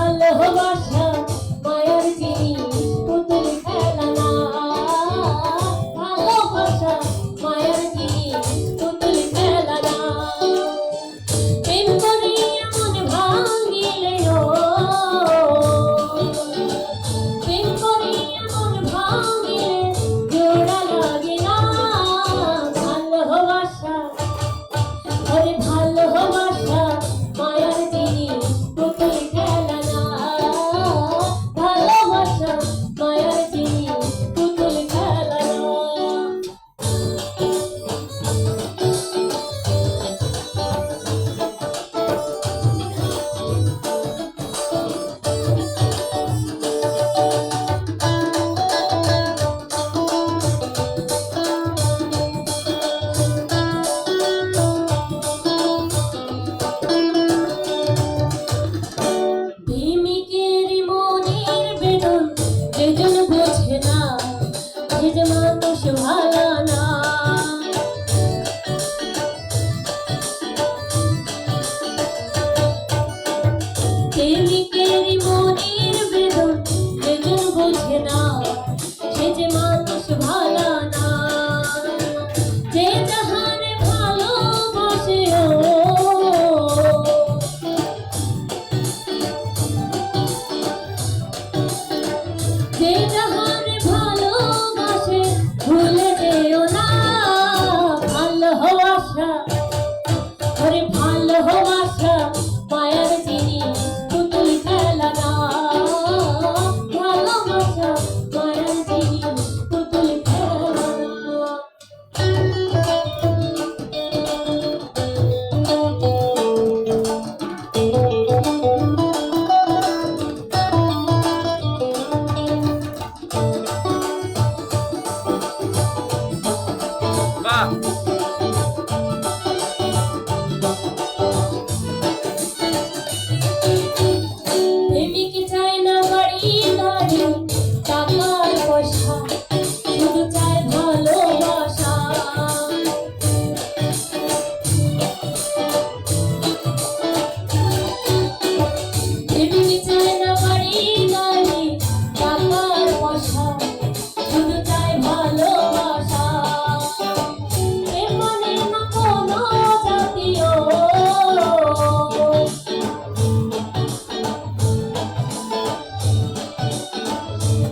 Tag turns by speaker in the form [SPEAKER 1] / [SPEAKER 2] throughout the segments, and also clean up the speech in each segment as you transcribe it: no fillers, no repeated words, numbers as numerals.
[SPEAKER 1] ভালোবাসা মায়ার জিনিস পুতুল খেলা না, ভালোবাসা মায়ার জিনিস পুতুল খেলা না। প্রেম করিয়া মন ভাঙিলে ও, প্রেম করিয়া মন ভাঙিলে জোড়া লাগে না। ভালোবাসা ওরে ভালোবাসা মায়ার জিনিস পুতুল খেলা না, ভালোবাসা মায়ার জিনিস পুতুল খেলা না। প্রেমিকের মনের বেদন যেজন বোঝে না, সে যে মানুষ ভালো না। প্রেমিকের মনের বেদন যেজন বোঝে না, সে যে মানুষ ভালো না। যে যাহারে ভালোবাসে ও, যে যাহারে ভালোবাসে ভুলে যেও না। ভালোবাসা ওরে ভালোবাসা মায়ার জিনিস পুতুল খেলা না, ভালোবাসা মায়ার জিনিস পুতুল খেলা না।
[SPEAKER 2] বাহ
[SPEAKER 1] প্রেমিক চায় না বাড়ি গাড়ি টাকার পয়সা, শুধু চায় ভালোবাসা। প্রেমিক চায় না বাড়ি গাড়ি টাকার পয়সা, শুধু চায় ভালোবাসা। প্রেম মানে না কোনো জাতীয়,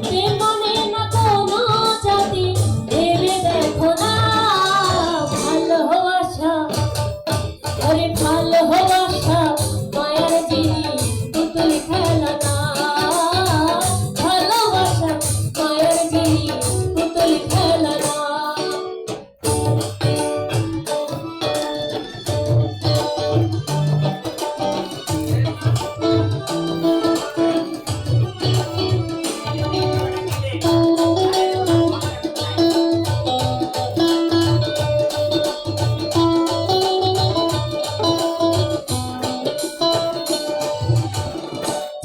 [SPEAKER 1] প্রেম মানে না কোনো জাতি, ভেবে দেখো না। ভালোবাসা ওরে ভালোবাসা মায়ার জিনিস পুতুল খেলা না, ভালোবাসা মায়ার জিনিস পুতুল খেলা না।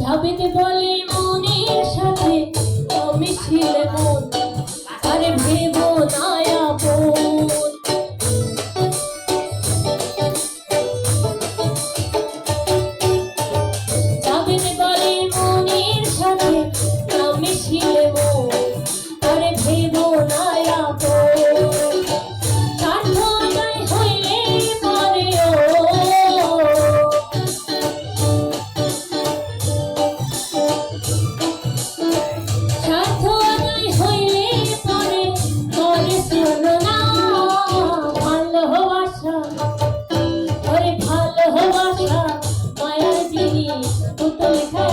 [SPEAKER 1] যাবেতে বলে মনের সাথে মিশিলে মন, আরে ভেবো না আপন। যাবেতে বলে মনের সাথে মিশিলে মন, আরে ভেবো না আপন। স্বার্থ জয় হইলে পরে ও, স্বার্থ জয় হইলে পরে পরে শোনো না। ভালোবাসা ওরে ভালোবাসা মায়ার জিনিস পুতুল খেলা